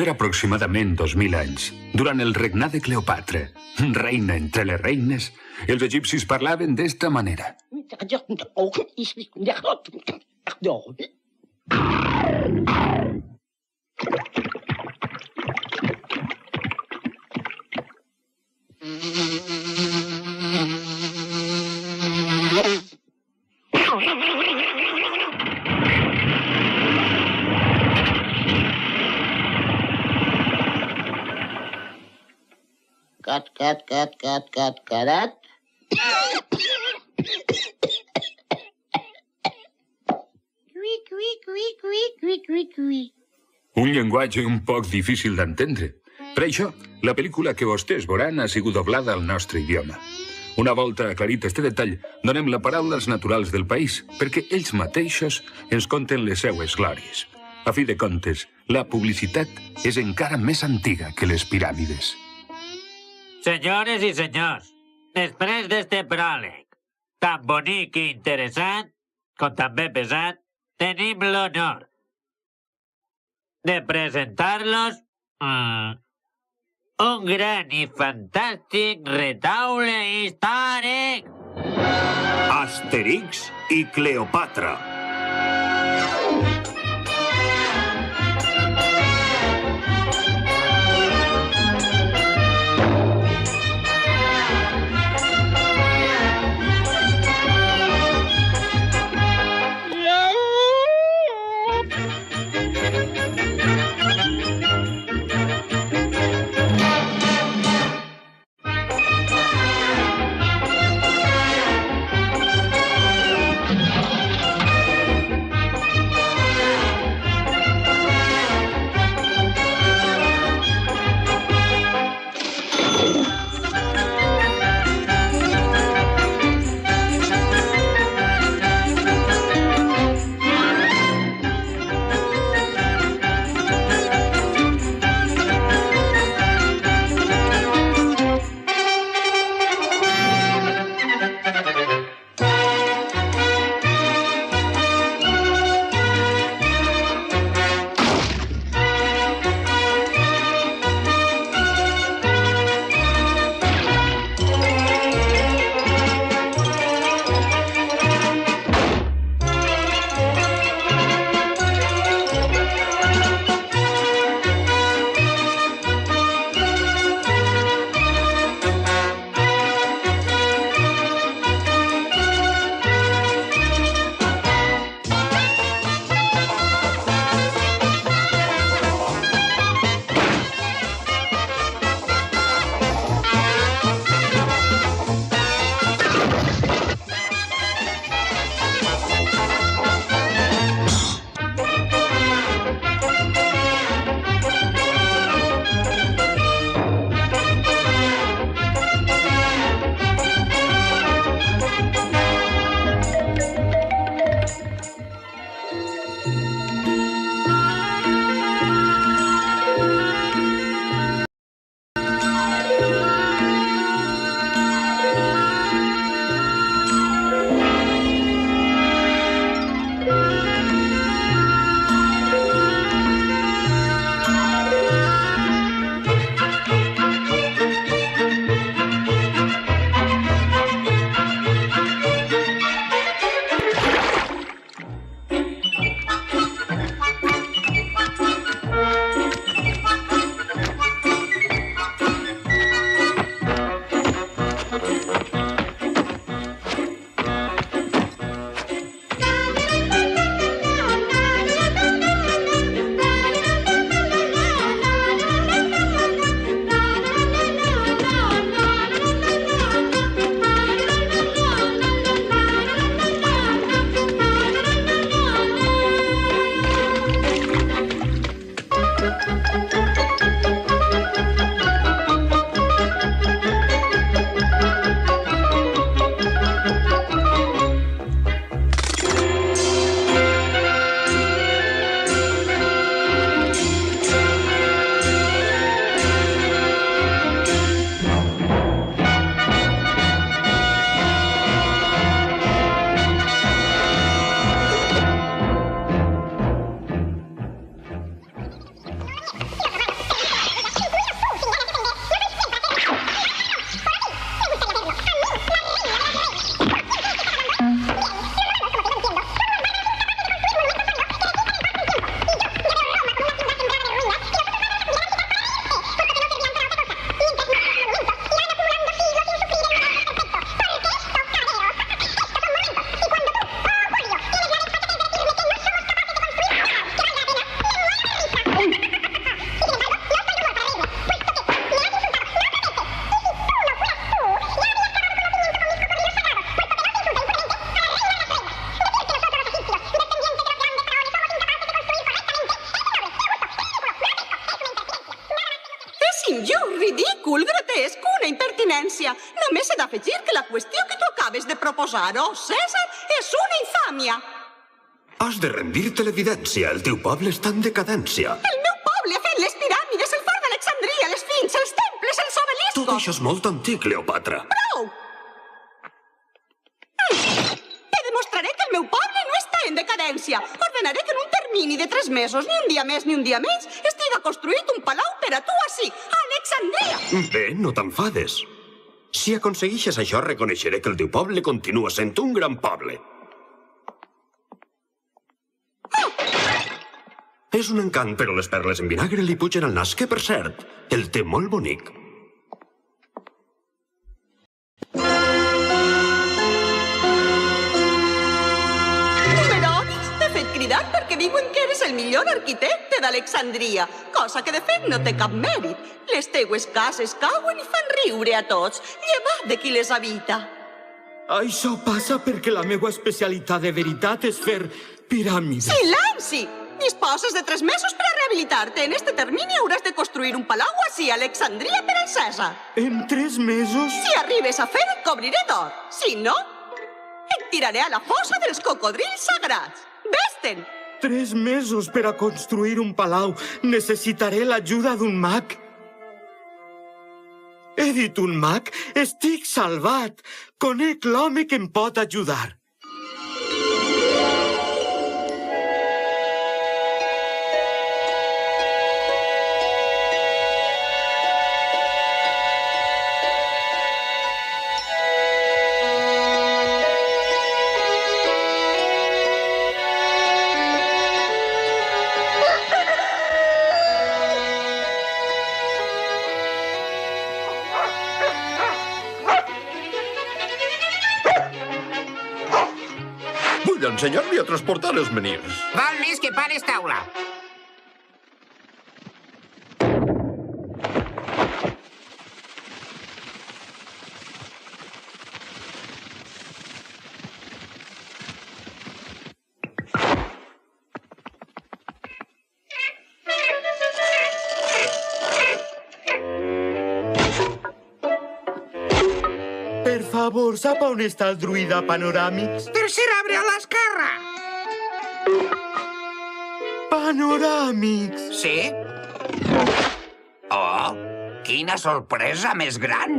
fer aproximadament 2.000 anys, durant el regnat de Cleopatra, reina entre les reines, els egipcis parlaven d'esta manera. Carat. Un llenguatge un poc difícil d'entendre. Per això, la pel·lícula que vostès veuran ha sigut doblada al nostre idioma. Una volta aclarit este detall, donem la paraula als naturals del país, perquè ells mateixos ens conten les seues glòries. A fi de comptes, la publicitat és encara més antiga que les piràmides. Senyores i senyors, després d'este pròleg tan bonic i interessant, com també pesat, tenim l'honor de presentar-los un gran i fantàstic retaule històric. Asterix i Cleopatra. impertinència. Només he d'afegir que la qüestió que tu acabes de proposar, oh César, és una infàmia. Has de rendir-te l'evidència. El teu poble està en decadència. El meu poble ha fet les piràmides, el fort d'Alexandria, les fins, els temples, els obeliscos. Tot això és molt antic, Cleopatra. Prou! Te demostraré que el meu poble no està en decadència. Ordenaré que en un termini de 3 mesos, ni un dia més ni un dia menys, estiga construït un palau per a tu ací, a Alexandria. Bé, no t'enfades. Si aconsegueixes això, reconeixeré que el teu poble continua sent un gran poble. És un encant, però les perles en vinagre li pugen al nas, que, per cert, el té molt bonic. Numerovis, t'he fet cridar perquè diuen que eres el millor arquitecte d'Alexandria, cosa que de fet no té cap mèrit. Les teues cases cauen i fan riure a tots, llevat de qui les habita. Això passa perquè la meva especialitat de veritat és fer piràmides. Silenci! Disposes de 3 mesos per a rehabilitar-te. En este termini hauràs de construir un palau ací a Alexandria per al Cèsar. En 3 mesos? Si arribes a fer, et cobriré d'or. Si no, et tiraré a la fossa dels cocodrils sagrats. Ves-te'n! 3 mesos per a construir un palau. Necessitaré l'ajuda d'un mag. He dit un mag? Estic salvat. Conec l'home que em pot ajudar. Vull ensenyar-li a transportar els menirs. Val més que pares taula. Per favor, sap on està el druida Panoràmix? Tercer arbre a l'esquerra. Panoràmix! Sí? Oh, quina sorpresa més gran!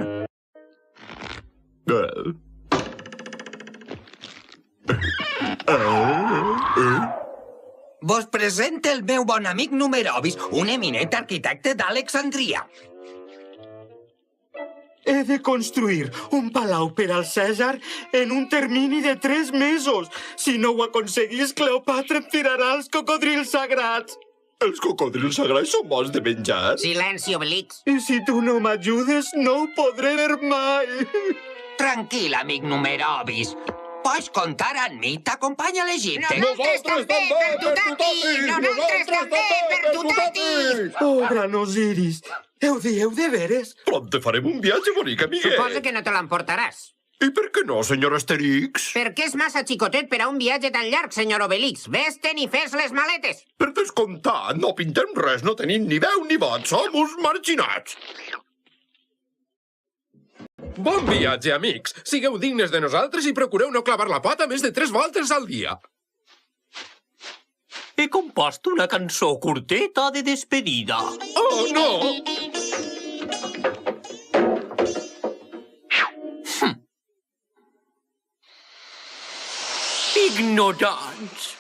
Vos presenta el meu bon amic Numerovis, un eminent arquitecte d'Alexandria. He de construir un palau per al Cèsar en un termini de 3 mesos. Si no ho aconseguís, Cleopatra em tirarà els cocodrils sagrats. Els cocodrils sagrats són bons de menjar. Silenci, Obelix. I si tu no m'ajudes, no ho podré ver mai. Tranquil, amic Numerovis. Pots comptar amb mi, t'acompanya a l'Egipte. Nosaltres també, per Tutati! Nosaltres també, per Tutati! Oh, gran Osiris, ho dieu de veres? Prompte farem un viatge bonic, amiguet. Suposo que no te l'emportaràs. I per què no, senyor Asterix? Perquè és massa xicotet per a un viatge tan llarg, senyor Obelix. Ves-te'n i fes les maletes. Per descomptat, no pintem res, no tenim ni veu ni vot, som uns marginats. Bon viatge, amics. Sigueu dignes de nosaltres i procureu no clavar la pota més de 3 voltes al dia. He compost una cançó curteta de despedida. Oh, no! Ignorants.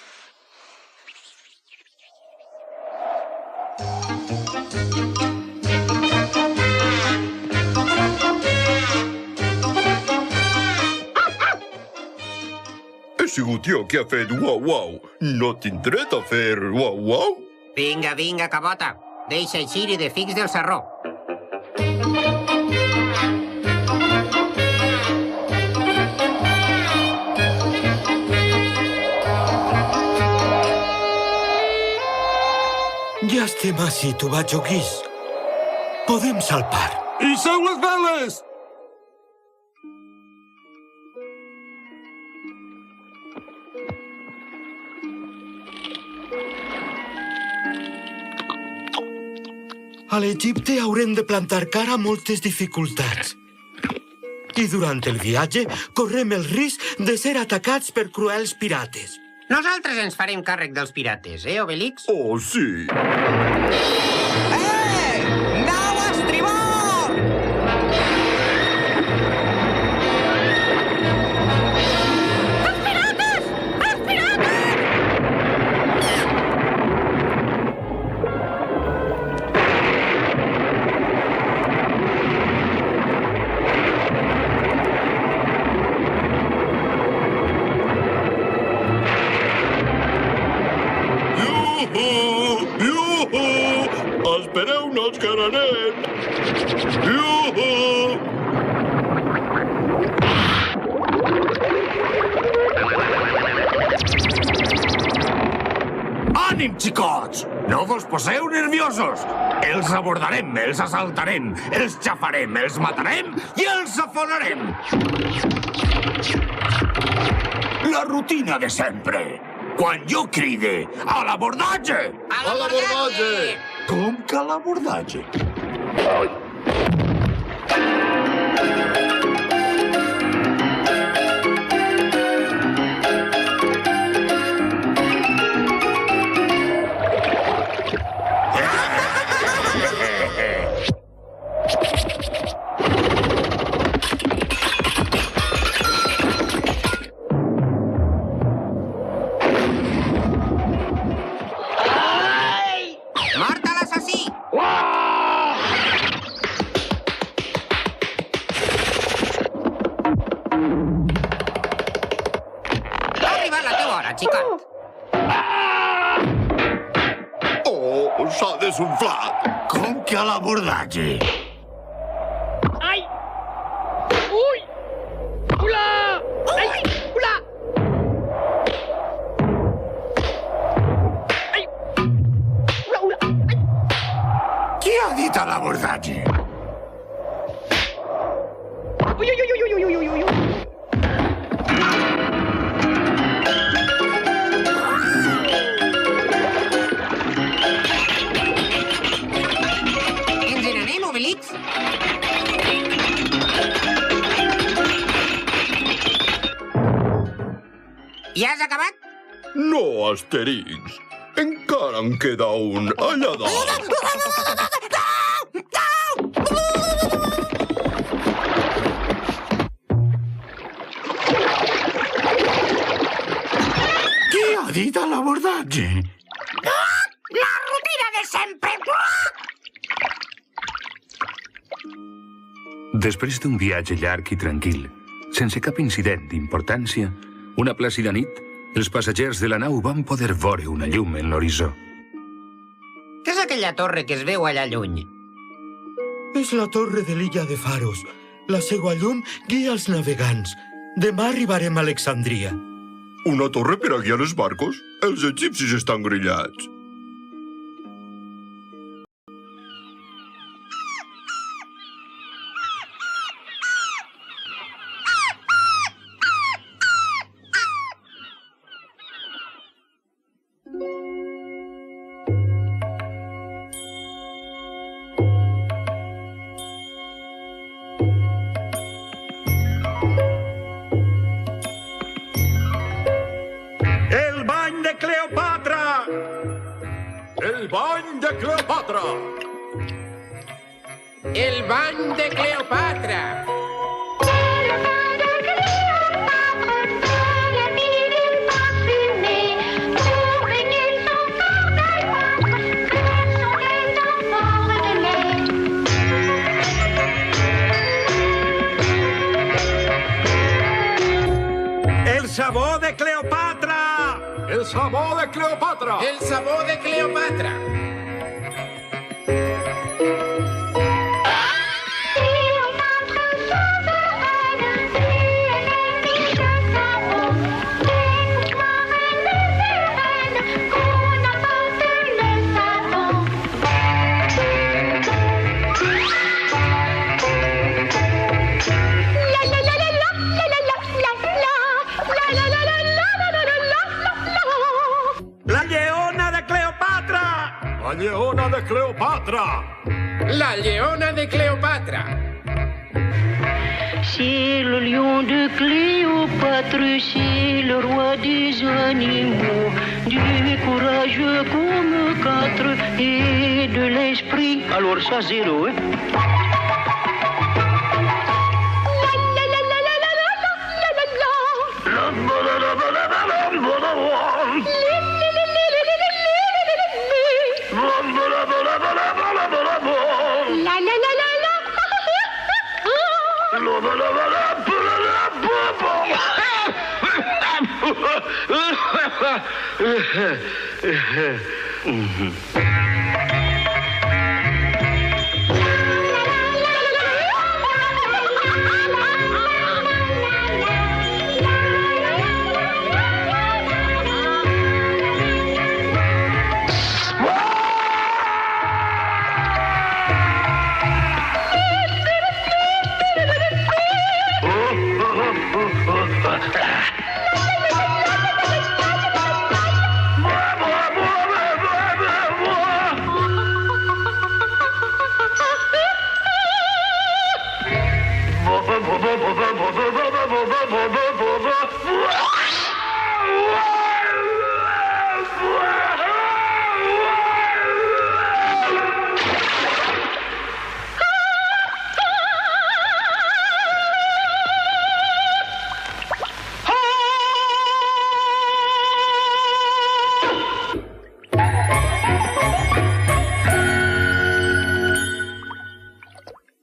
He sigut jo qui ha fet uau-uau. No tinc dret a fer uau-uau? Vinga, vinga, cabota. Deixa eixir i de fix del sarró. Ja estem ací, Tubajoquis. Podem salpar. Hisseu les veles! A l'Egipte haurem de plantar cara a moltes dificultats. I durant el viatge correm el risc de ser atacats per cruels pirates. Nosaltres ens farem càrrec dels pirates, Obelix? Oh, sí. Nau a estribord! Els pirates! Els pirates! Iuhu! Espereu, no ens quedarem! Iuhu! Ànim, xicots! No vos poseu nerviosos! Els abordarem, els assaltarem, els xafarem, els matarem i els afonarem! La rutina de sempre. Quan jo cride a l'abordatge! A l'abordatge! Com que a l'abordatge? Mort a l'assassí! Ha arribat la teva hora, xicot. Oh, s'ha desunflat! Com que a l'abordatge? Ai! Ui! Ula! Ai! Ula! Ai! Ula, ula! Ai! Qui ha dit a l'abordatge? Ui, ui, ui, ui, ui, ui, ui, ui! Ens n'anem, Obelix? Ja has acabat? No, Asterix. Encara en queda un allà dalt. Qui ha dit a l'abordatge? La rutina de sempre! Després d'un viatge llarg i tranquil, sense cap incident d'importància, una plàcida nit, els passatgers de la nau van poder veure una llum en l'horitzó. Què és aquella torre que es veu allà lluny? És la torre de l'illa de Faros. La seua llum guia els navegants. Demà arribarem a Alexandria. Una torre per a guiar els barcos? Els egipcis estan grillats. El bany de Cleopatra! El bany de Cleopatra! El bany de Cleopatra! El sabó de Cleopatra! El sabó de Cleopatra! El sabó de Cleopatra! La lleona de Cleopatra! La lleona de Cleopatra! La lleona de Cleopatra! C'est le lion de Cléopâtre, c'est le roi des animaux, du courageux comme 4 et de l'esprit. Alors ça, 0, hein?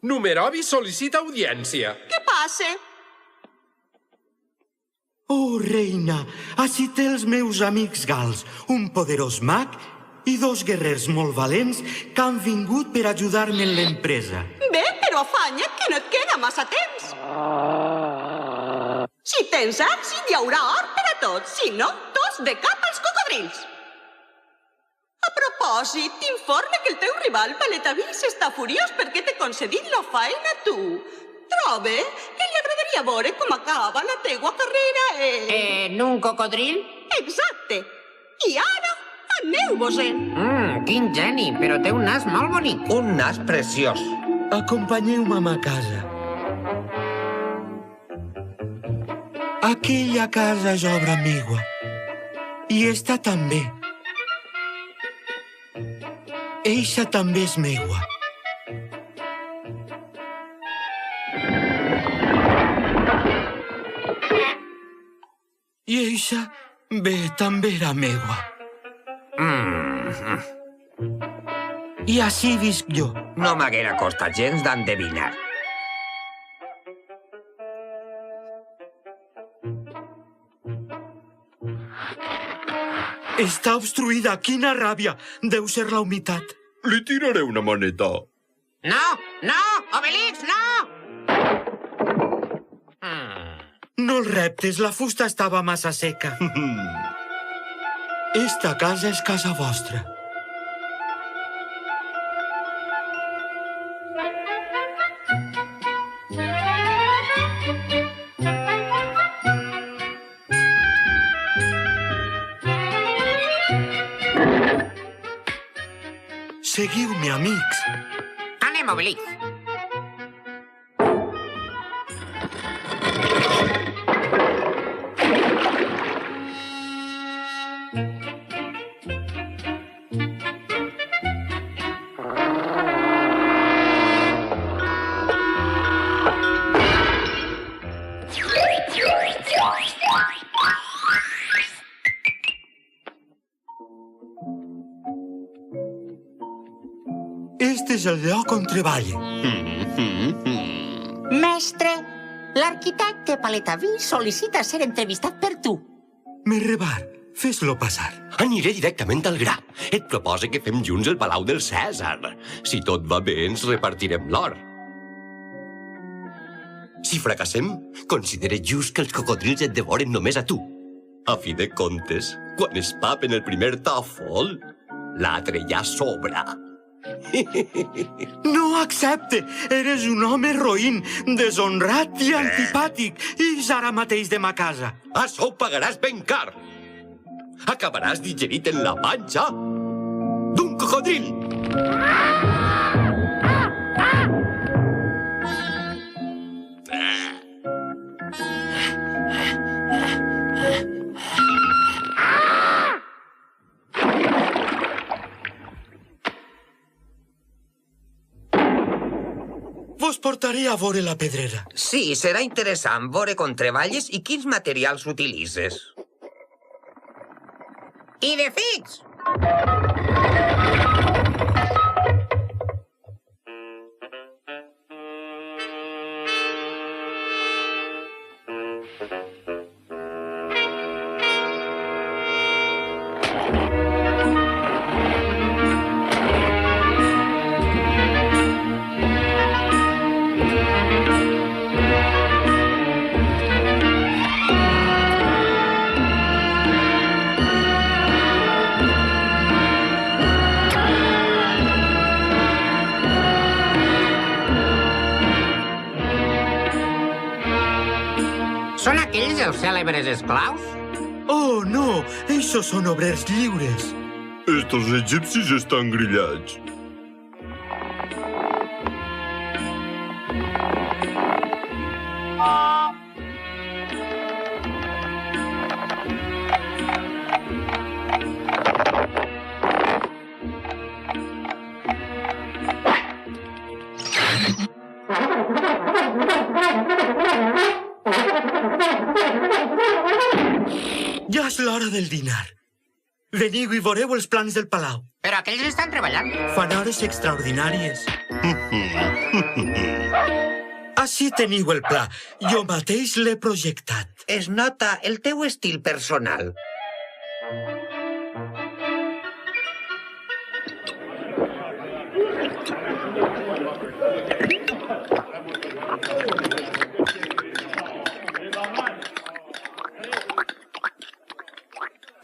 Numerovi sol·licita audiència. Què passa? Oh, reina, ací té els meus amics gals, un poderós mag i 2 guerrers molt valents que han vingut per ajudar-me en l'empresa. Bé, però afanya, que no et queda massa temps. Si tens èxit, hi haurà or per a tots. Si no, tots de cap als cocodrils. A propòsit, t'informe que el teu rival, Paletavís, està furiós perquè t'he concedit la feina a tu. Trobe que li agradaria veure com acaba la teua carrera En un cocodril? Exacte. I ara, aneu-vos-en. Quin geni, però té un nas molt bonic. Un nas preciós. Acompanyeu-me a ma casa. Aquella casa és obra meua. I esta també. Eixa també és meua. I eixa, bé, també era meua. I així visc jo. No m'haguera costat gens d'endevinar. Està obstruïda, quina ràbia. Deu ser la humitat. Li tiraré una maneta. No, no, Obelix, no! No el reptes, la fusta estava massa seca. Esta casa és casa vostra. Seguiu-me, amics. Anem, Obelix. Este és el lloc on treballe. Mestre, l'arquitecte Paletavís sol·licita ser entrevistat per tu. Merrebar, fes-lo passar. Aniré directament al gra. Et propose que fem junts el Palau del Cèsar. Si tot va bé, ens repartirem l'or. Si fracassem, considera just que els cocodrils et devoren només a tu. A fi de comptes, quan es papen el primer tòfol, l'altre ja sobra. No accepte! Eres un home roïn, deshonrat i antipàtic. Ix ara mateix de ma casa. Això ho pagaràs ben car. Acabaràs digerit en la panxa d'un cocodril. portaré a veure la pedrera. Sí, serà interessant veure com treballes i quins materials utilitzes. I de fix! Són aquells els cèlebres esclaus? Oh, no! Eixos són obrers lliures. Estos egipcis estan grillats. Ja és l'hora del dinar. Veniu i veureu els plans del palau. Però aquells estan treballant. Fan hores extraordinàries. Així teniu el pla. Jo mateix l'he projectat. Es nota el teu estil personal.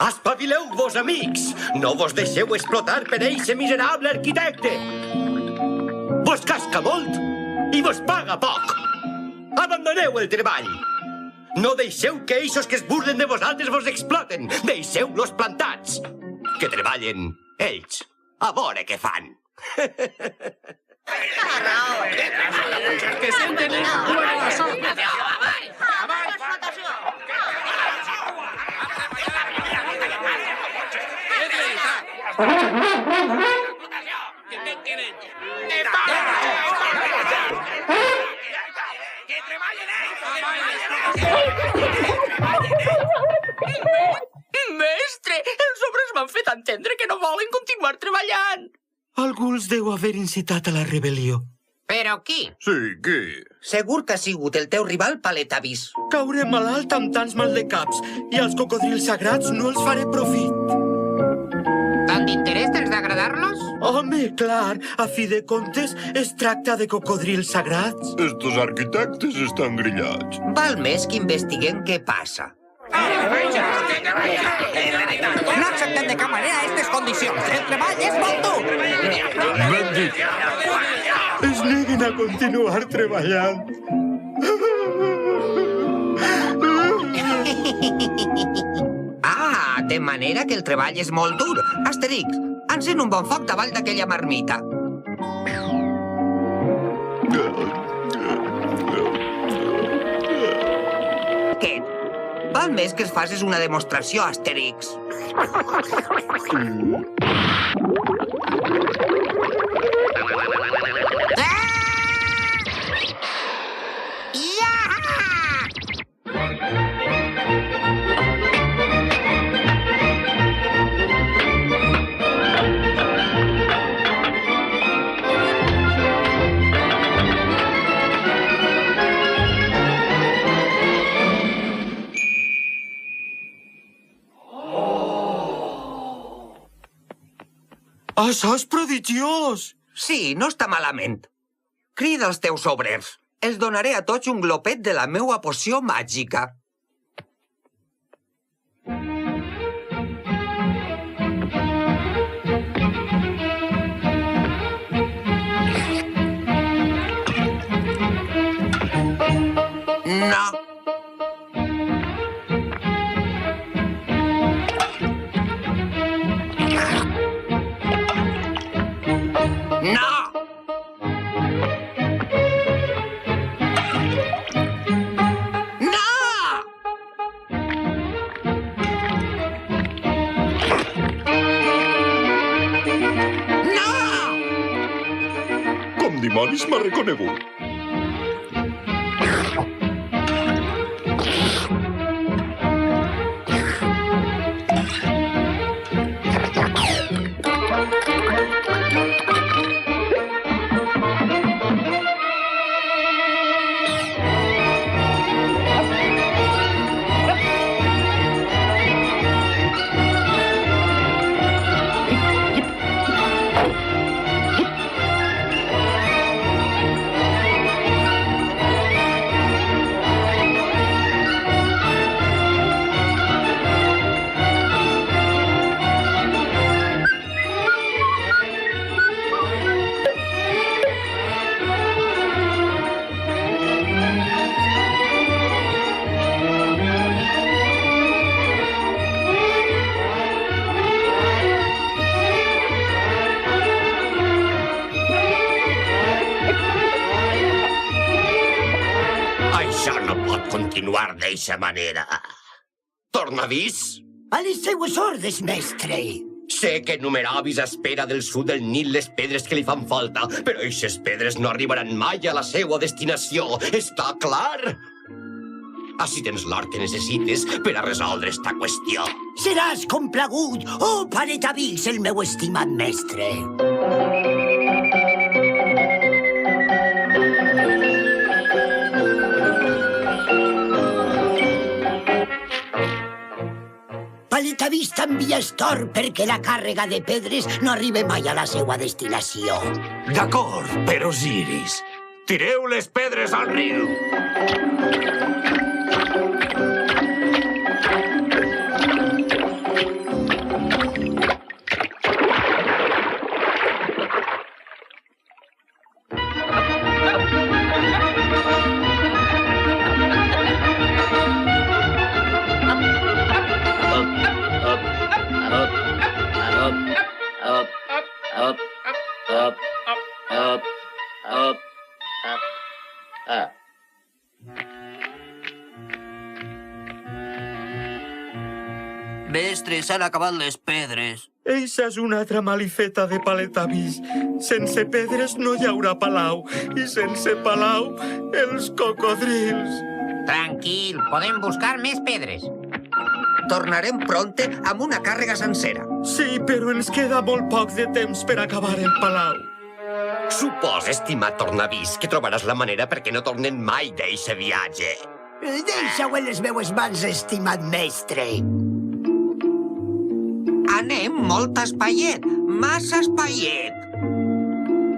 Espavileu-vos, amics! No vos deixeu explotar per eixe miserable arquitecte! Vos casca molt i vos paga poc! Abandoneu el treball! No deixeu que eixos que es burlen de vosaltres vos exploten! Deixeu-los plantats! Que treballen ells, a veure què fan! Que senten el cul de la sopa! Mestre, els obres m'han fet entendre que no volen continuar treballant. Algú els deu haver incitat a la rebel·lió. Però qui? Sí, qui? Segur que ha sigut el teu rival Paletavís. Cauré malalt amb tants maldecaps i als cocodrils sagrats no els faré profit. Tant d'interès tens d'agradar-los? Home, clar, a fi de comptes es tracta de cocodrils sagrats. Estos arquitectes estan grillats. Val més que investiguem què passa. No acceptem de cap manera aquestes condicions. El treball és molt dur. Ben dit. Es neguen a continuar treballant. Ah, de manera que el treball és molt dur. Asterix, encén un bon foc davall d'aquella marmita. Què? Val més que es facis una demostració, Asterix. Això és prodigiós! Sí, no està malament. Crida els teus obrers. Els donaré a tots un glopet de la meua poció màgica. No. Com dimonis m'ha reconegut? Això no pot continuar d'eixa manera. Tornavís? A les seues ordres, mestre. Sé que Numeravis espera del sud del Nil les pedres que li fan falta, però eixes pedres no arribaran mai a la seva destinació. Està clar? Així tens l'or que necessites per a resoldre esta qüestió. Seràs complagut, oh Paletavís, el meu estimat mestre. Paletavís t'envia estor perquè la càrrega de pedres no arribi mai a la seva destinació. D'acord, però Osiris, tireu les pedres al riu. Mestre, s'han acabat les pedres. Eixa és una altra malifeta de Paletavís. Sense pedres no hi haurà palau, i sense palau, els cocodrils. Tranquil, podem buscar més pedres. Tornarem pronte amb una càrrega sencera. Sí, però ens queda molt poc de temps per acabar el palau. Suposa, estimat Tornavís, que trobaràs la manera perquè no tornen mai d'eixe viatge. Deixa-ho en les meues mans, estimat mestre. Anem molt espaiet, massa espaiet.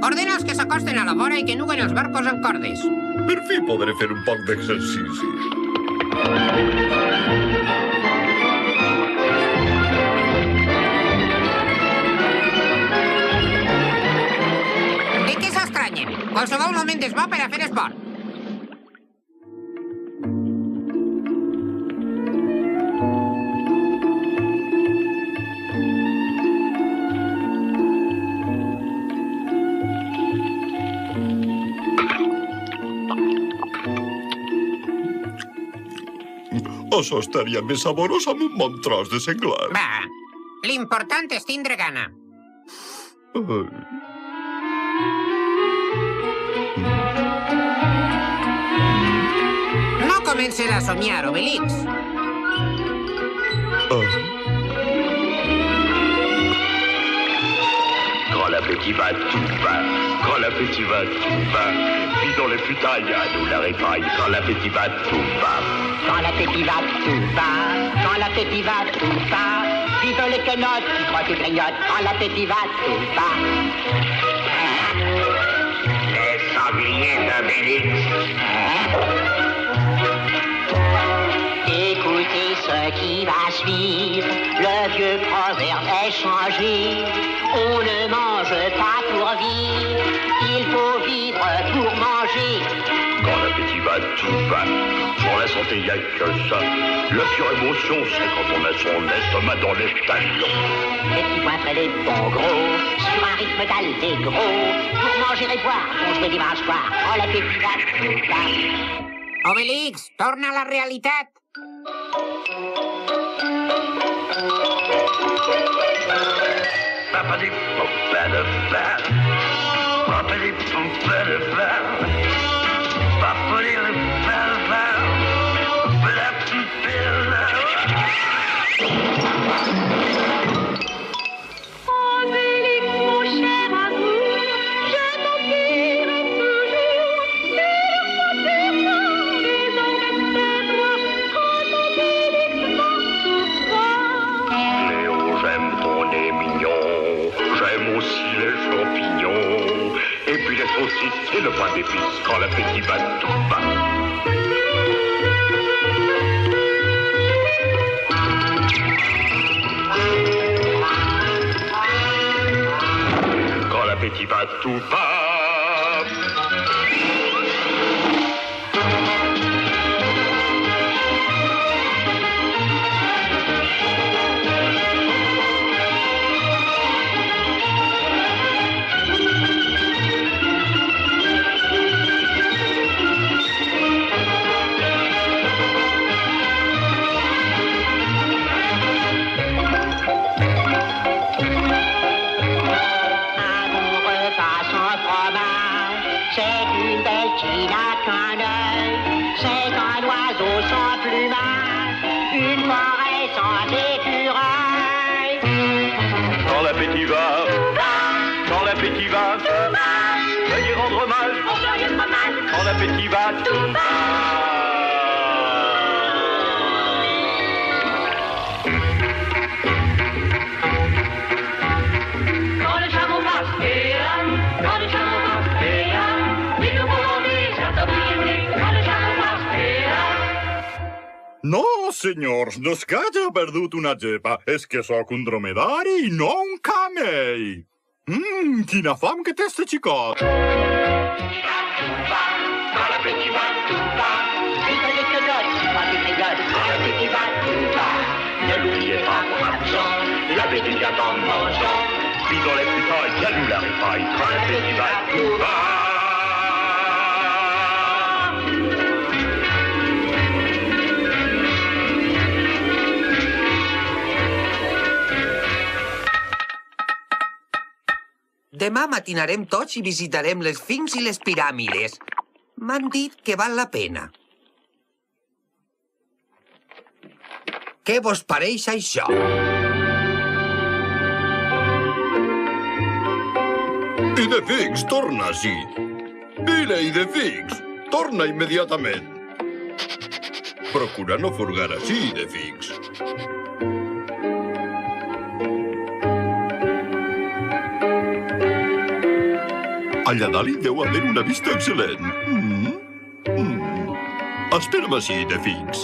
Ordena els que s'acosten a la vora i que nuguen els barcos en cordes. Per fi podré fer un poc d'exercici. I què s'estranyen? Qualsevol moment és bo per a fer esport. Això estaria més saborós amb un bon tros de senglar. Va, l'important és tindre gana. No comences a somiar, Obelix. Quand l'appétit va, tout va. Quand l'appétit va, tout va. Puis dans les putailles, à nous la répaille. Quand l'appétit va, tout va. Quand l'appétit va, tout va. Quand l'appétit va, tout va. Vive les quenottes, qui croient qu'ils grignotent. Quand l'appétit va, tout va. Les sangliers d'Obélix. Écoutez ce qui va suivre. Le vieux proverbe est changé. On ne mange pas pour vivre. Il faut vivre pour manger. Quand l'appétit va, tout va. Pour la santé, y a que ça. La pure émotion, c'est quand on a son estomac dans les talons. Les petits points près les bons gros, sur un rythme d'allegro. Pour manger et boire, on jouait dimanche soir. Quand l'appétit va, tout va. Obelix, torna a la realitat. Obélix, mon cher amour, je t'oublierai toujours. Mais le roi des droits, quand Obélix va. Léo, j'aime ton nez mignon. J'aime aussi les champignons. Et puis les saucisses et le pain d'épices. Quand l'appétit va, tout va. Quand l'appétit va, tout va. oiseaux sans plumage, une forêt sans écureuil. Quand l'appétit va, quand l'appétit va, veuillez rendre hommage, quand l'appétit va, tout va. Quand le chameau passe, quand le chameau passe, dites au colombier, quand le chameau passe, No, senyors, no és que hagi perdut una gepa. És que sóc un dromedari i no un camell. Quina fam que té este xicot. Quand l'appétit va, tout va. Vive les quenottes, pas des pégodes. Quand l'appétit va, tout va. Ne l'oubliez pas, absent, l'appétit vient en mangeant. Bidon les putain, y'a nous la répaille. Quand l'appétit va, tout va. Demà matinarem tots i visitarem les Sphinx i les piràmides. M'han dit que val la pena. Què vos pareix això? Idefix, torna així. Vine, Idefix, torna immediatament. Procura no furgar així, Idefix. Allà dalt hi deu haver una vista excel·lent. Espera'm així, Idefix.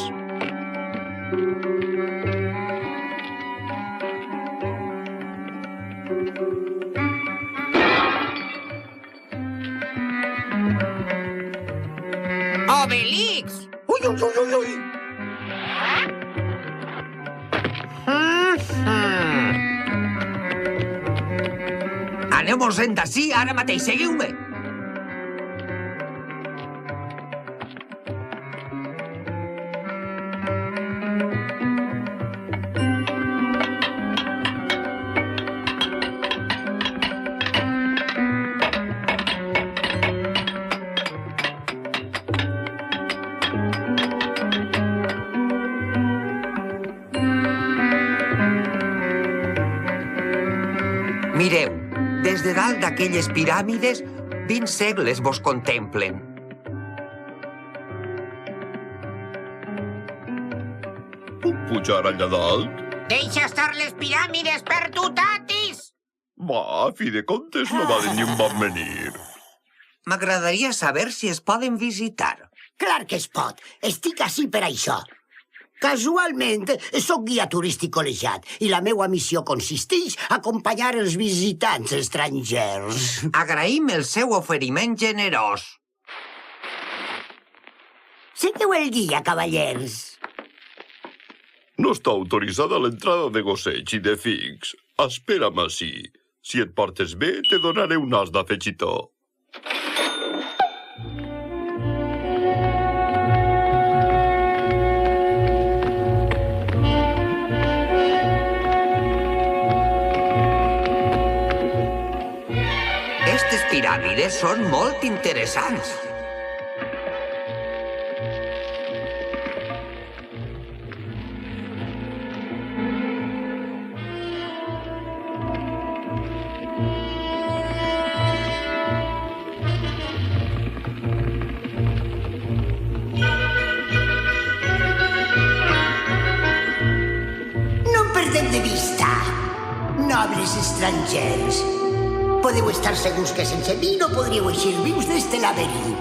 Obelix! Ui, ui, ui, ui, ui! Anem-nos-en d'ací ara mateix, seguiu-me! Mireu, des de dalt d'aquelles piràmides, 20 segles vos contemplen. Puc pujar allà dalt? Deixa estar les piràmides per tu, tatis! Va, a fi de comptes no valen ni un bon menir. M'agradaria saber si es poden visitar. Clar que es pot. Estic ací per això. Casualment, sóc guia turístic col·legiat i la meva missió consisteix a acompanyar els visitants estrangers. Agraïm el seu oferiment generós. Segueu el guia, cavallers. No està autoritzada l'entrada de gosseig i de fix. Espera'm així. Si et portes bé, te donaré un as d'afegitó. Aquestes piràmides són molt interessants. No em perdem de vista, nobles estrangers. Podeu estar segurs que sense mi no podríeu eixir vius d'este laberint.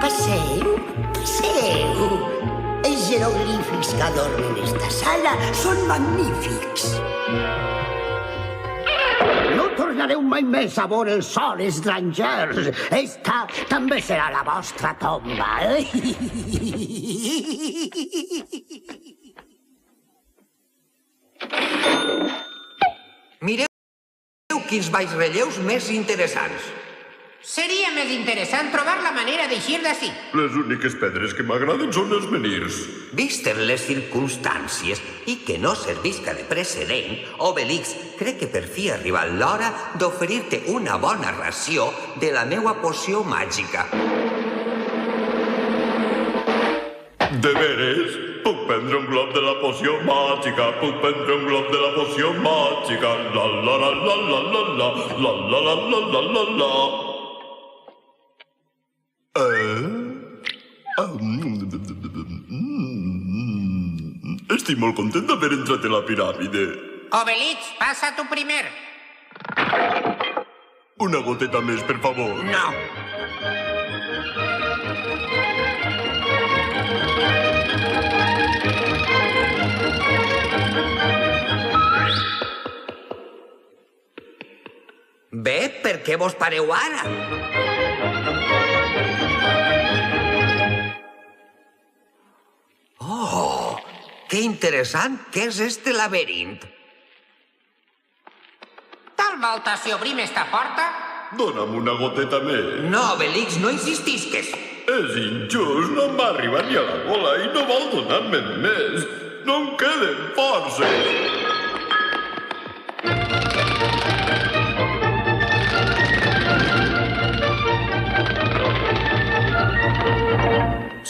Passeu, passeu. Els jeroglífics que adornen esta sala són magnífics. No tornareu mai més a veure el sol, estrangers. Esta també serà la vostra tomba. Mireu quins baixrelleus més interessants. Seria més interessant trobar la manera d'eixir d'ací. Les úniques pedres que m'agraden són els menirs. Vistes les circumstàncies i que no servisca de precedent, Obelix crec que per fi ha arribat l'hora d'oferir-te una bona ració de la meua poció màgica. De veres? Puc prendre un glob de la poció màgica, puc prendre un glob de la poció màgica. La la la la la la la, la la la la la la la. Estic molt content d'haver entrat a la piràmide. Obelix, passa tu primer. Una goteta més, per favor. No. Bé, per què vos pareu ara? Oh, que interessant que és este laberint. Tal volta si obrim esta porta? Dóna'm una goteta més. No, Obelix, no insistisques. És injust, no em va arribar ni a la gola i no vol donar-me més. No em queden forces.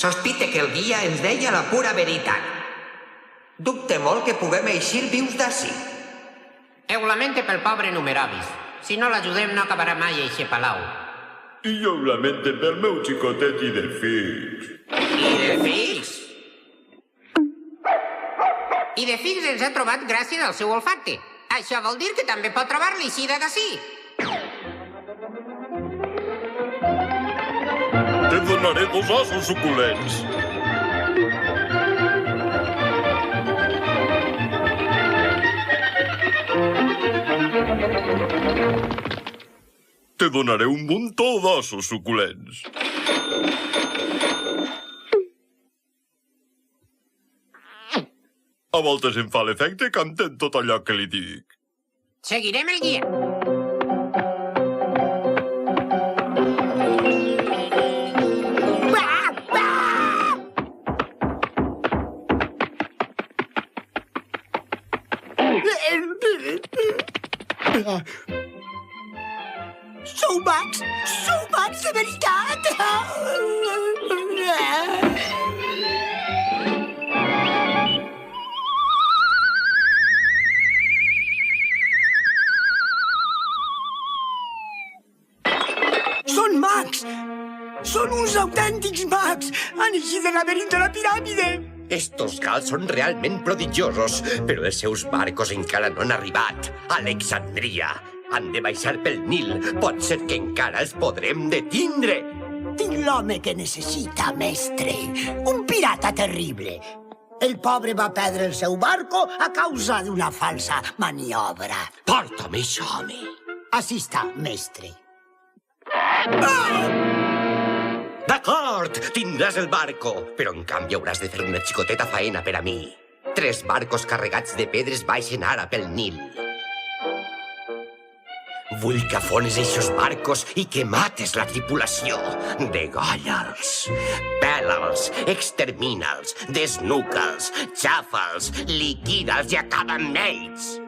Sospite que el guia ens deia la pura veritat. Dubte molt que puguem eixir vius d'ací. Ho lamente pel pobre Numerovis. Si no l'ajudem no acabarà mai a eixe palau. I jo ho lamente pel meu xicotet i de Fix. I de Fix? I de Fix ens ha trobat gràcies al seu olfacte. Això vol dir que també pot trobar l'eixida d'ací. Te donaré 2 ossos suculents. Te donaré un muntó d'ossos suculents. A voltes em fa l'efecte que entén tot allò que li dic. Seguirem el guia. Sou mags! Sou mags de veritat! Són mags! Són uns autèntics mags! Han eixit del laberint de la piràmide! Estos gals són realment prodigiosos, però els seus barcos encara no han arribat. Alexandria. Han de baixar pel Nil. Pot ser que encara els podrem detindre. Tinc l'home que necessita, mestre. Un pirata terrible. El pobre va perdre el seu barco a causa d'una falsa maniobra. Porta'm això, home. Així està, mestre. D'acord, tindràs el barco, però en canvi hauràs de fer una xicoteta faena per a mi. 3 barcos carregats de pedres baixen ara pel Nil. Vull que afones eixos barcos i que mates la tripulació. Degolla'ls, pèla'ls, extermina'ls, desnuca'ls, xafa'ls, liquida'ls i acaba amb ells.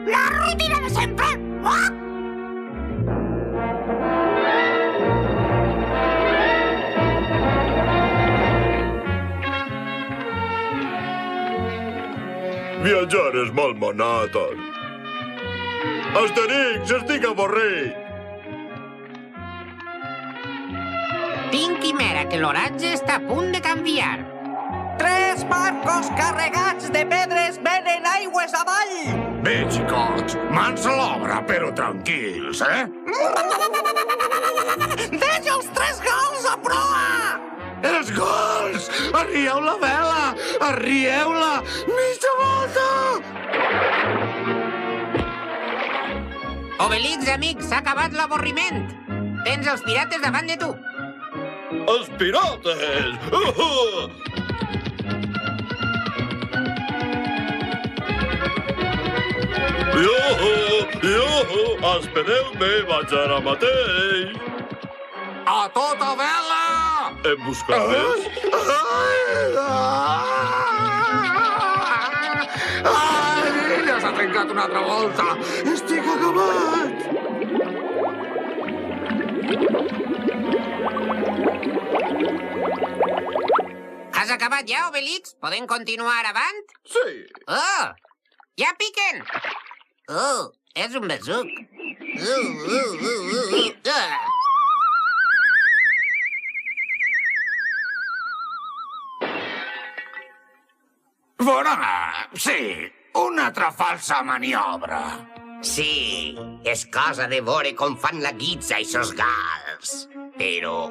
La rutina de sempre! Oh! Viatjar és mal monòton. Asterix, estic avorrit. Tinc quimera que l'oratge està a punt de canviar. 3 barcos carregats de pedres venen aigües avall! Bé, xicots, mans a l'obra, però tranquils, eh? Veja els 3 gals a proa! Els gols! Arrieu la vela! Arrieu-la! Mitja volta! Obelix, amic, s'ha acabat l'avorriment. Tens els pirates davant de tu. Els pirates! Yo-ho! Espereu-me, vaig ara mateix. A tota vela! Hem buscat més? Ai, ja s'ha trencat una altra volta! Estic acabat! Has acabat ja, Obelix? Podem continuar avant? Sí. Oh! Ja piquen! Oh, és un besuc. Bona, sí, una altra falsa maniobra. Sí, és cosa de veure com fan la guitza aquests gals. Però,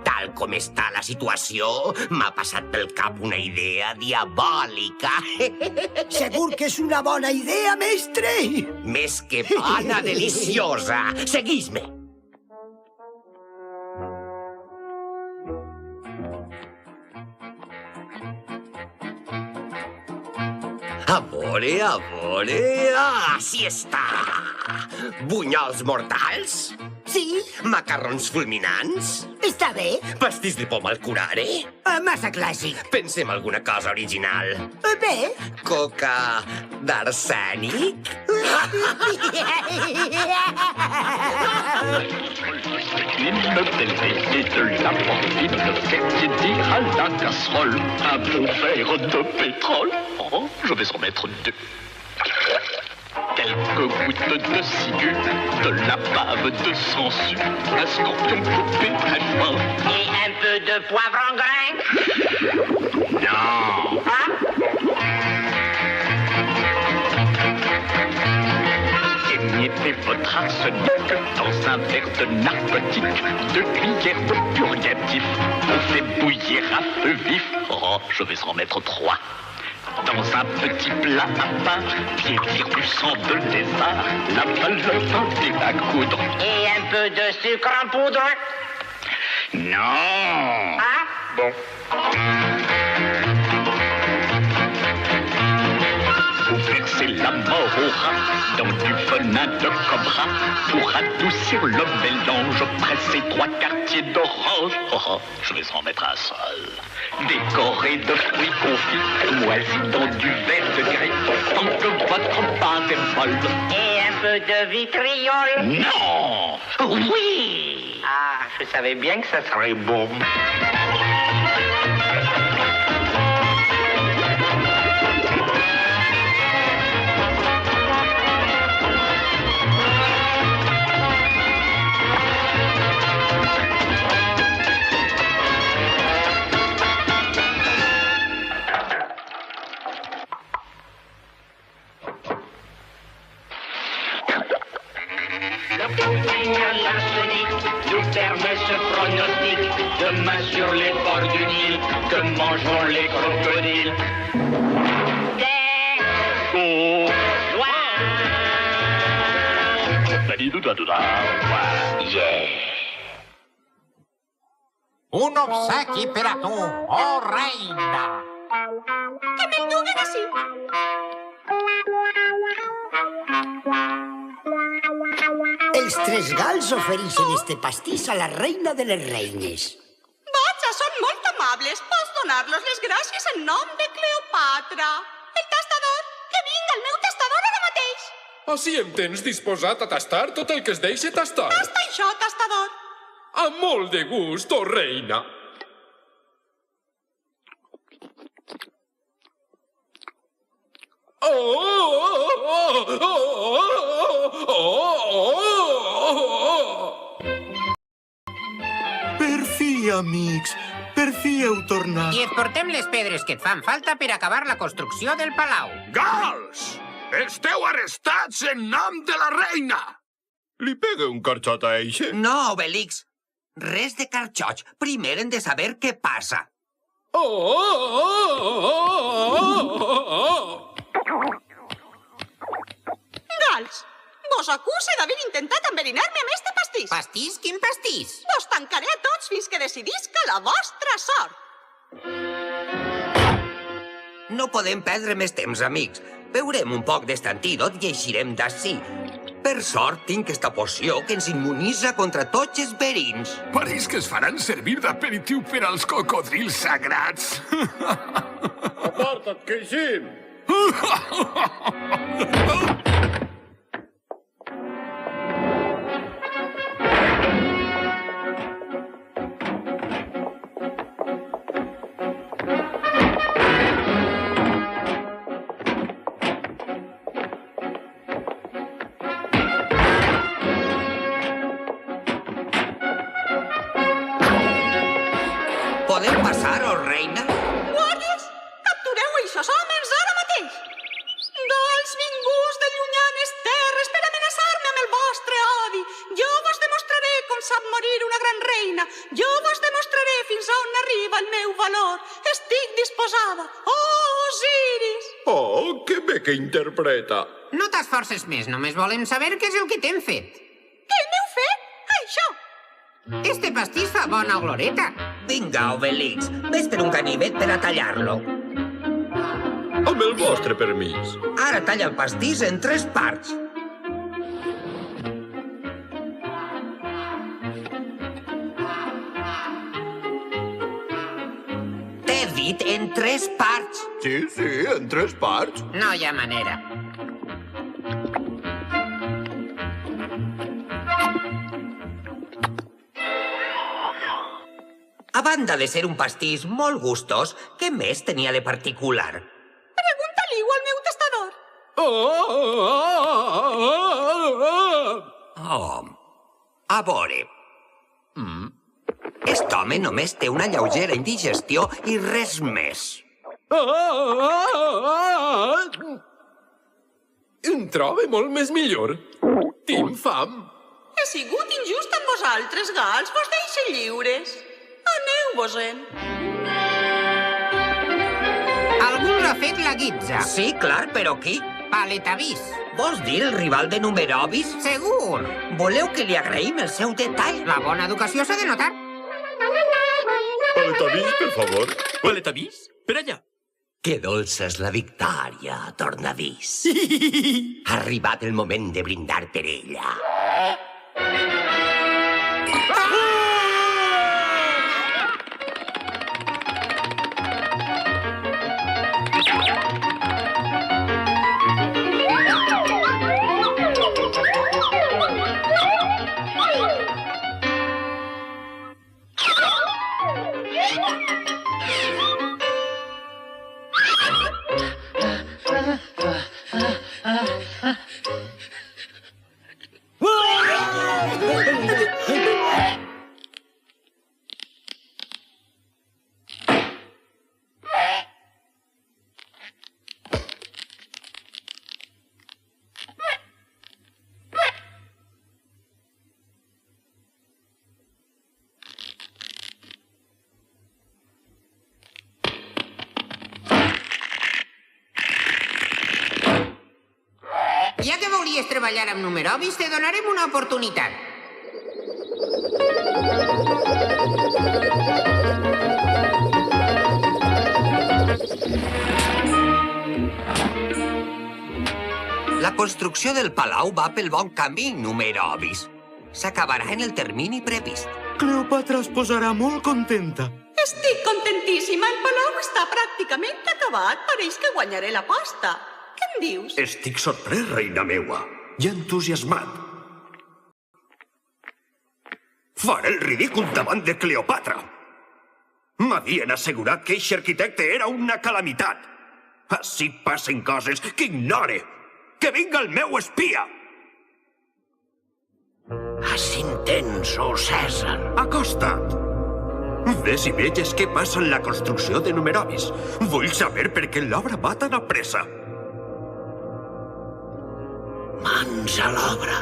tal com està la situació, m'ha passat pel cap una idea diabòlica. Segur que és una bona idea, mestre? Més que bona, deliciosa. Seguís-me. A veure... Així està! Bunyols mortals? Sí. Macarrons fulminants? Està bé. Pastís de poma al curare? Massa clàssic. Pensem alguna cosa original. Bé. Coca d'arsènic? Une belle et de la morphine, quartier tigre à la casserole, un bon verre de pétrole. Oh, je vais en mettre 2. Quelques gouttes de ciguë, de la bave de sangsue, un scorpion coupé très fin. Et un peu de poivre en grain? Non. Émiettez votre arsenic dans un verre de narcotique, 2 cuillères de purgatif. On fait bouillir à feu vif. Oh, je vais en mettre 3. Dans un petit plat à pain, piétir du sang de lézard, la valeur et la coudre. Et un peu de sucre en poudre? Non. Bon. Vous versez la mort au rat dans du venin de cobra pour adoucir le mélange. Pressez 3 quartiers d'orange. Oh, je vais en mettre un seul. Décoré de fruits confits, moisis dans du verre de grès, tant que votre pâte est molle. Et un peu de vitriol? Non. Oui. Ah, je savais bien que ça serait bon. Nous permet ce pronostic demain sur les bords du Nil que mangeront les crocodiles. Un obsequi per a tu, oh reina! Que me'l duguen així. Els 3 gals ofereixen este pastís a la reina de les reines. Vaja, són molt amables. Pots donar-los les gràcies en nom de Cleopatra. El tastador, que vinga el meu tastador ara mateix. Així em tens disposat a tastar tot el que es deixi tastar. Tasta això, tastador. Amb molt de gust, oh reina. Per fi, amics, per fi heu tornat. I et portem les pedres que et fan falta per acabar la construcció del palau. Gals! Esteu arrestats en nom de la reina! Li pega un carxot a eixe? No, Obelix. Res de carxots. Primer hem de saber què passa. Gals, vos acuse d'haver intentat enverinar-me amb este pastís. Pastís? Quin pastís? Vos tancaré a tots fins que decidisca la vostra sort. No podem perdre més temps, amics. Beurem un poc d'est antídot i eixirem d'ací. Per sort, tinc esta poció que ens immunitza contra tots els verins. Pareix que es faran servir d'aperitiu per als cocodrils sagrats. Aparta't, que eixim! Podeu passar, oh reina? Guàrdies, captureu eixos homes ara mateix. Gals vinguts de llunyanes terres per amenaçar-me amb el vostre odi. Jo vos demostraré com sap morir una gran reina. Jo vos demostraré fins a on arriba el meu valor. Estic disposada. Oh, Osiris! Oh, que bé que interpreta. No t'esforces més, només volem saber què és el que t'hem fet. Què m'heu fet? Això. Este pastís fa bona oloreta. Vinga, Obelix, ves per un ganivet per a tallar-lo. Amb el vostre permís. Ara talla el pastís en 3 parts. T'he dit en 3 parts. Sí, en 3 parts. No hi ha manera. A banda de ser un pastís molt gustós, què més tenia de particular? Pregunta-li-ho al meu testador. Oh, a veure. Aquest home només té una lleugera indigestió i res més. Em trobo molt més millor. Tinc fam. He sigut injust amb vosaltres, gals. Vos deixe lliures. Aneu-vos-en. Algú l'ha fet la guitza. Sí, clar, però qui? Paletavís. Vols dir el rival de Numerobis? Segur. Voleu que li agraïm el seu detall? La bona educació s'ha de notar. Paletavís, per favor. Paletavís? Per allà. Que dolça és la victòria, Tornavís. Ha arribat el moment de brindar per ella. Ja que volies treballar amb Numerobis, te donarem una oportunitat. La construcció del palau va pel bon camí, Numerobis. S'acabarà en el termini previst. Cleopatra es posarà molt contenta. Estic contentíssima. El palau està pràcticament acabat. Pareix que guanyaré la pasta. Què em dius? Estic sorprès, reina meua, i entusiasmat. Faré el ridícul davant de Cleopatra. M'havien assegurat que aquest arquitecte era una calamitat. Així passen coses que ignore. Que vinga el meu espia! Així tens, oh Cèsar. Acosta't. Ves i veges què passa en la construcció de Numerobis. Vull saber per què l'obra va tan a pressa. Mans a l'obra.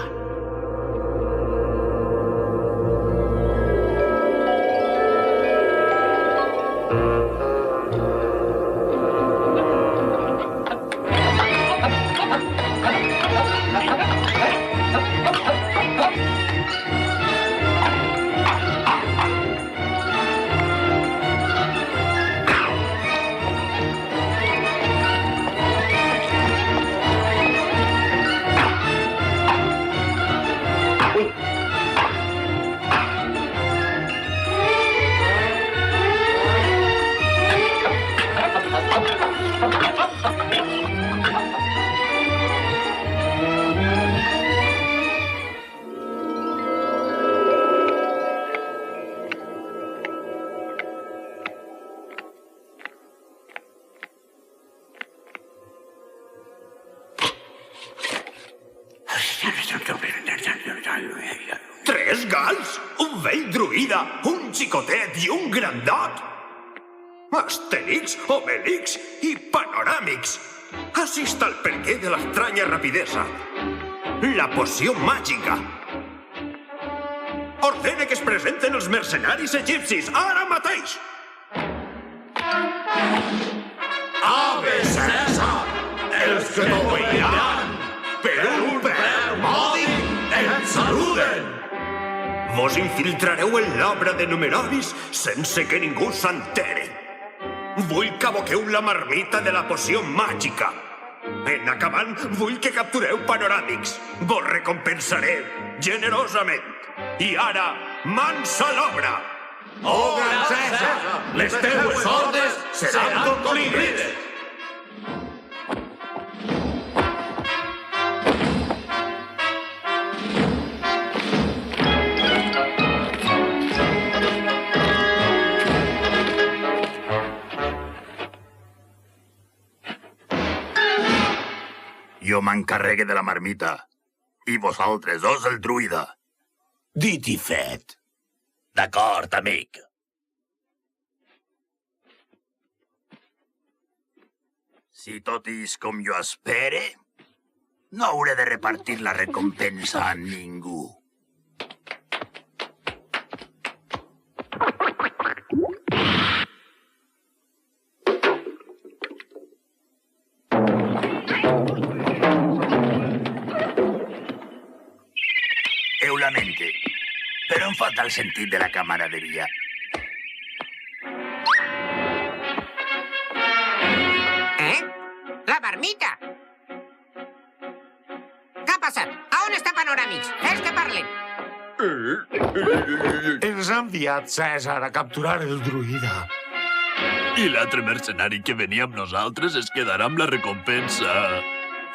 Tres gals? Un vell druida, un xicotet i un grandot? Asterix, Obelix y Panoràmix. Así está el porqué de la extraña rapidesa. La poció màgica. Ordene que es presenten els mercenaris egipcis, ara mateix! Ave César! Els que t'obeiran per un verb mòdic ens saluden! Vos infiltrareu en l'obra de Numerovis sense que ningú s'entere. Vull que aboqueu la marmita de la poció màgica. En acabant, vull que captureu Panoràmix. Vos recompensaré generosament. I ara, mans a l'obra! Oh, gran César! Les teues ordres seran complides! Jo m'encarregue de la marmita. I vosaltres dos el druida. Dit i fet. D'acord, amic. Si tot és com jo espere, no hauré de repartir la recompensa a ningú. Ho lamente, però em falta el sentit de la camaraderia. La marmita! Què ha passat? A on està Panoràmix? Fes que parlen! Ens ha enviat César a capturar el druida. I l'altre mercenari que venia amb nosaltres es quedarà amb la recompensa.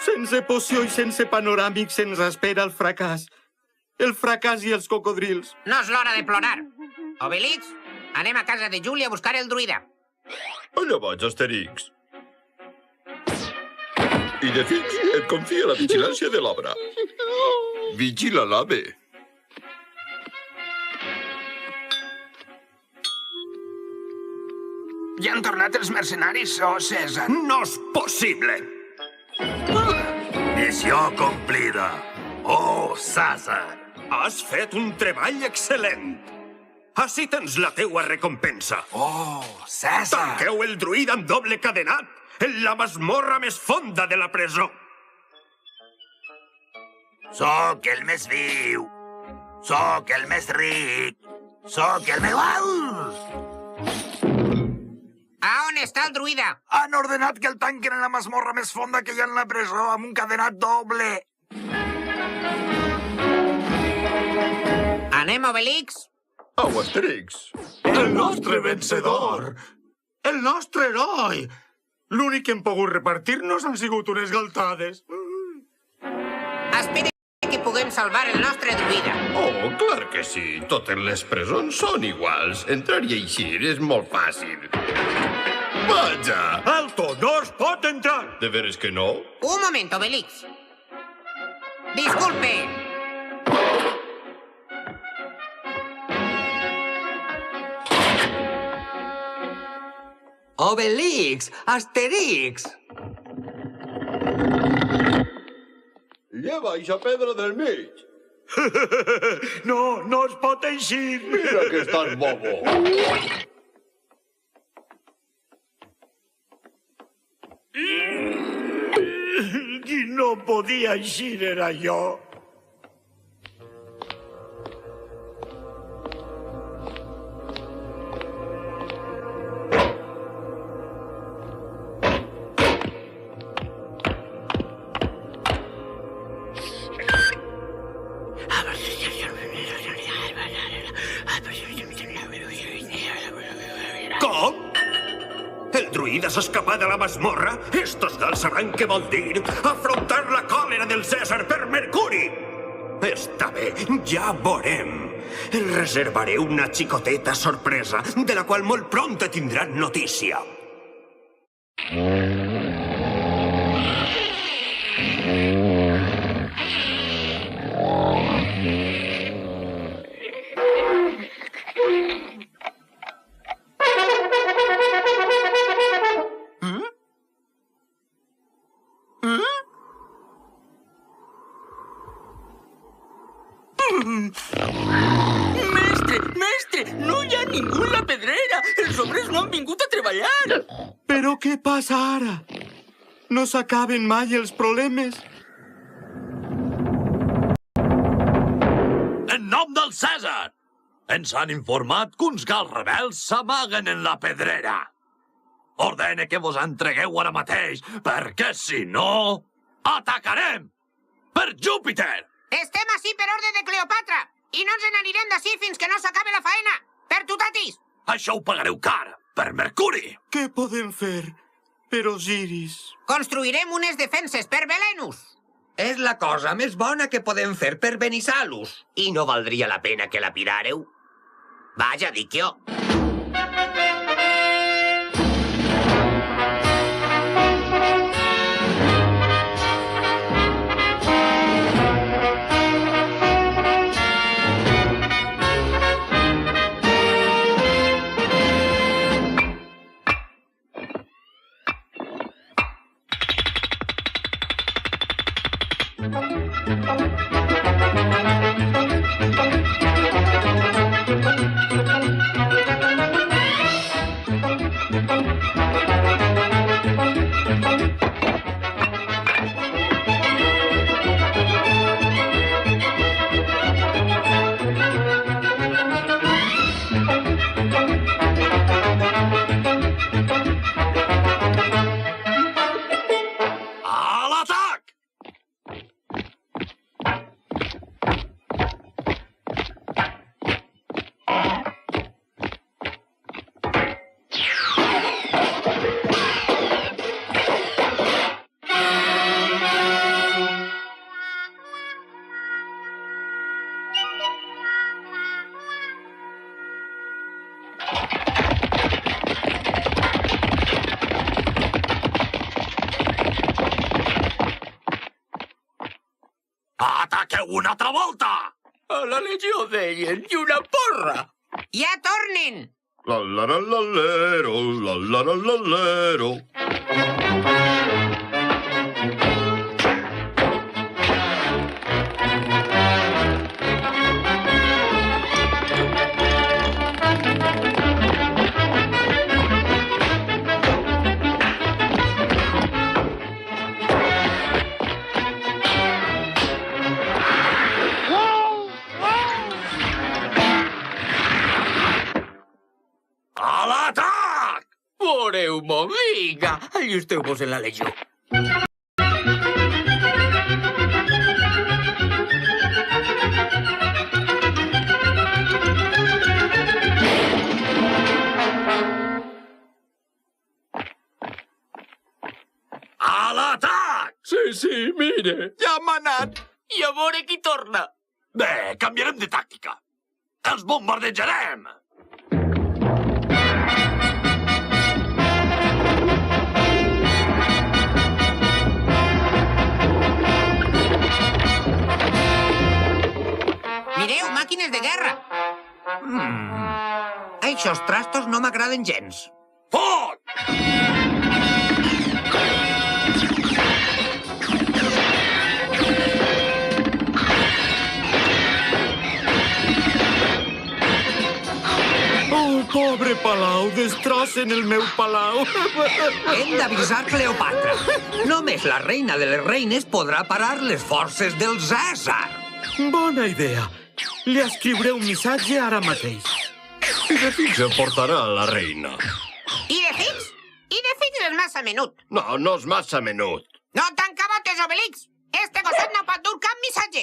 Sense poció i sense Panoràmix se'ns espera el fracàs. El fracàs i els cocodrils. No és l'hora de plorar. Obelix, anem a casa de Juli a buscar el druida. Allà vaig, Asterix. I de Fix et confia la vigilància de l'obra. Vigila-la bé. Ja han tornat els mercenaris, César? No és possible! Missió complida. Oh, César! Has fet un treball excel·lent. Ací tens la teua recompensa. Oh, César! Tanqueu el druida amb doble cadenat en la masmorra més fonda de la presó. Soc el més viu. Soc el més ric. Soc el més... A on està el druida? Han ordenat que el tanquen en la masmorra més fonda que hi ha en la presó amb un cadenat doble. Anem, Obelix? Au, Asterix. El nostre vencedor! El nostre heroi! L'únic que hem pogut repartir-nos han sigut unes galtades. Espera que puguem salvar el nostre druida. Oh, clar que sí. Totes les presons són iguals. Entrar i eixir és molt fàcil. Vaja! Alto, no es pot entrar! De veres que no? Un moment, Obelix. Disculpe. Obelix! Asterix! Lleva eixa pedra del mig. No, no es pot eixir. Mira que estàs bobo. Qui no podia eixir era jo. Com? El druida s'ha escapat de la masmorra? Estos gals sabran què vol dir afrontar la còlera del Cèsar per Mercuri. Està bé, ja veurem. El reservaré una xicoteta sorpresa, de la qual molt pront tindran notícia. la pedrera! Els obres no han vingut a treballar! Però què passa ara? No s'acaben mai els problemes. En nom del Cèsar! Ens han informat que uns gals rebels s'amaguen en la pedrera. Ordene que vos entregueu ara mateix, perquè si no, atacarem! Per Júpiter! Estem ací per ordre de Cleopatra i no ens n'anirem d'ací fins que no s'acabe la faena. Per tu, tatis! Això ho pagareu car, per Mercuri! Què podem fer per Osiris? Construirem unes defenses per Belenus. És la cosa més bona que podem fer per Benissalus. I no valdria la pena que la piràreu? Vaja, dic jo. Ataqueu una altra volta! A la legió deien, i una porra! Ja tornen! La-la-la-la-lero, la-la-la-la-lero. A l'atac! Veureu-me, vinga! Allisteu-vos en la legió. A l'atac! Sí, mire. Ja m'ha anat! I a veure qui torna! Bé, canviarem de tàctica. Els bombardejarem! Mireu, màquines de guerra! Eixos trastos no m'agraden gens. Foc! Oh, pobre palau, destrossen el meu palau. Hem d'avisar Cleopatra. Només la reina de les reines podrà parar les forces del Cèsar. Bona idea. Li escriuré un missatge ara mateix. I de fix el portarà a la reina. I de fix? I de fix és massa menut. No, no és massa menut. No t'encabotes, Obelix! Este gosset no pot dur cap missatge.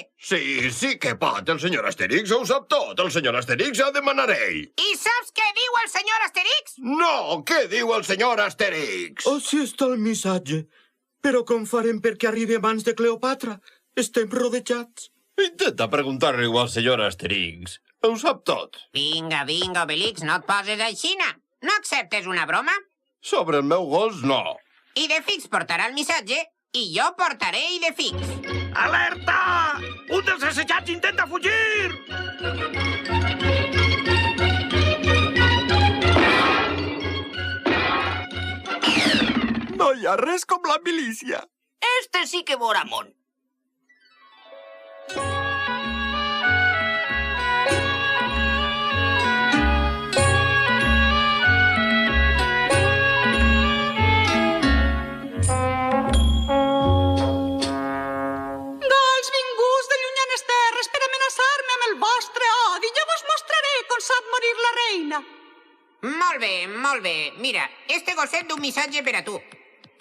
Sí que pot. El senyor Asterix ho sap tot. El senyor Asterix ha de manar ell. I saps què diu el senyor Asterix? No, què diu el senyor Asterix? Així està el missatge. Però com farem perquè arribi abans de Cleopatra? Estem rodejats. Intenta preguntar-li-ho al senyor Asterix. Ho sap tot. Vinga, Obelix, no et poses aixina. No acceptes una broma? Sobre el meu gos, no. I de fix portarà el missatge i jo portaré i de fix. Alerta! Un dels assetjats intenta fugir! No hi ha res com la milícia. Este sí que veurà món. Molt bé, molt bé. Mira, este gosset d'un missatge per a tu.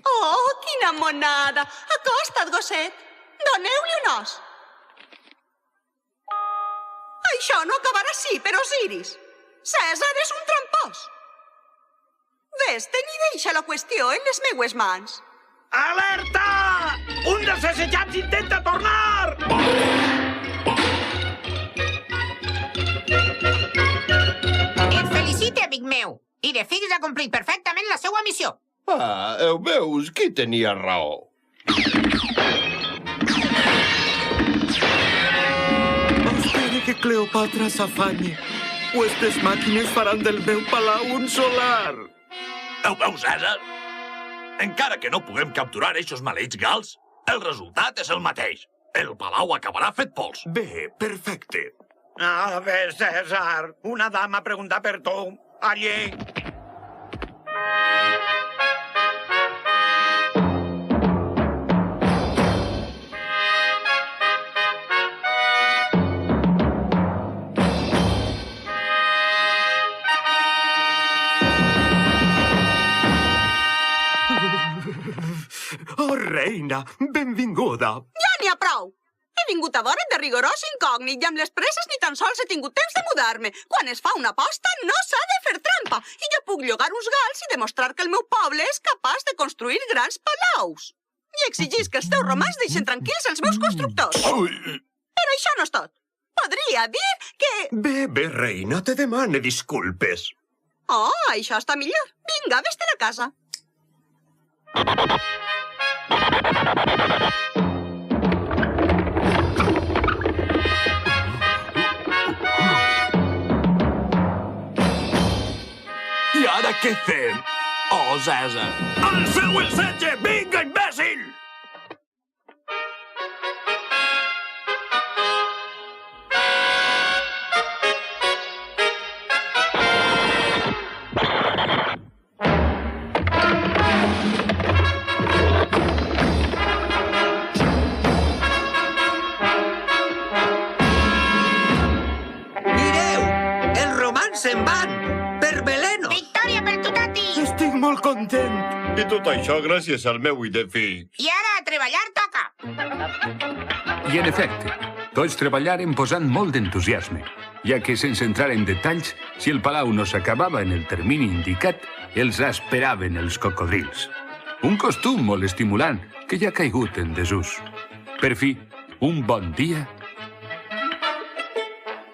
Oh, quina monada! Acosta't, gosset. Doneu-li un os. Això no acabarà així, per Osiris. Cèsar és un trampós. Vés-te'n i deixa la qüestió en les meues mans. Alerta! Un dels assajats intenta tornar! Et felicite, amic meu. I de Fix ha complit perfectament la seva missió. Ah, veus, qui tenia raó? Espere que Cleopatra s'afanye. O estes màquines faran del meu palau un solar. Ho veus, Cèsar? Encara que no puguem capturar eixos maleïts gals, el resultat és el mateix. El palau acabarà fet pols. Bé, perfecte. A ver, César, una dama pregunta per tu. Allí. Oh, reina, benvinguda. Ja n'hi ha prou. He vingut a veure't de rigorós incògnit i amb les presses ni tan sols he tingut temps de mudar-me. Quan es fa una aposta no s'ha de fer trampa i jo puc llogar uns gals i demostrar que el meu poble és capaç de construir grans palaus. I exigís que els teus romans deixen tranquils els meus constructors. Però això no és tot. Podria dir que... Bé, reina, te demane disculpes. Oh, això està millor. Vinga, vés-te'n a casa. I ara què fem? Oh, Cèsar. Alceu el setge! Vinga, imbècil! Mireu! Els romans se'n van! Per Belenos! Victòria per tu, Tati! Estic molt content. I tot això gràcies al meu Idefix. I ara a treballar toca! I en efecte, tots treballaren posant molt d'entusiasme, ja que sense entrar en detalls, si el palau no s'acabava en el termini indicat, els esperaven els cocodrils. Un costum molt estimulant que ja ha caigut en desús. Per fi, un bon dia...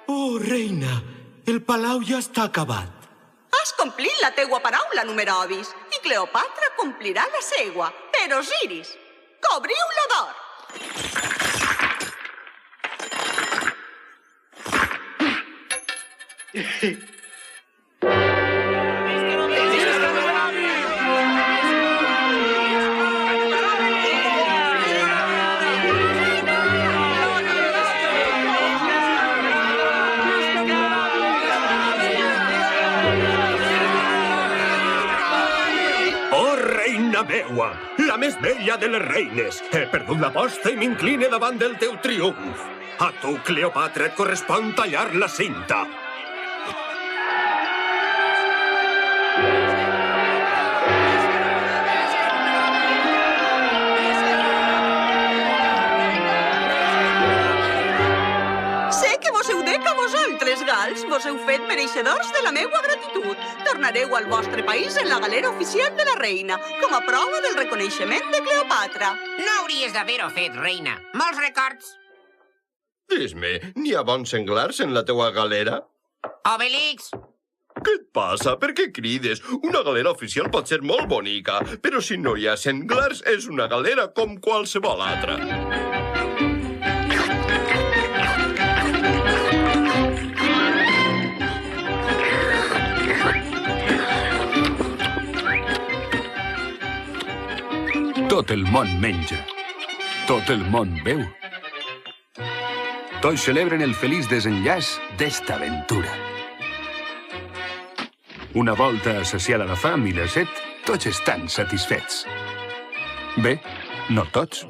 Oh, reina, el palau ja està acabat. Has complit la teua paraula, Numerovis, i Cleopatra complirà la seua. Però, Osiris, cobriu-lo d'or. Oh, reina meua, la més bella de les reines. He perdut l'aposta i m'incline davant del teu triomf. A tu, Cleopatra, et correspon tallar la cinta. Sé que vos heu dec a vosaltres, gals. Vos heu fet mereixedors de la meua gratitud. Tornareu al vostre país en la galera oficial de la reina, com a prova del reconeixement de Cleopatra. No hauries d'haver-ho fet, reina. Molts records. Dis-me, n'hi ha bons senglars en la teua galera? Obelix! Què et passa? Per què crides? Una galera oficial pot ser molt bonica, però si no hi ha senglars és una galera com qualsevol altra. Tot el món menja. Tot el món beu. Tots celebren el feliç desenllaç d'esta aventura. Una volta saciada la fam i la set, tots estan satisfets. Bé, no tots.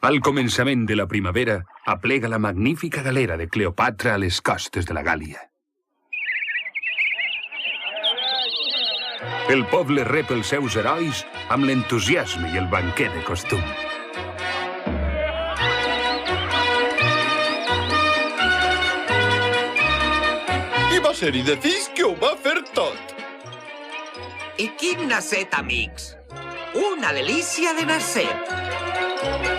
Al començament de la primavera, aplega la magnífica galera de Cleopatra a les costes de la Gàl·lia. El poble rep els seus herois amb l'entusiasme i el banquet de costum. I va ser-hi de fills que ho va fer tot. I quin nasset, amics? Una delícia de nasset.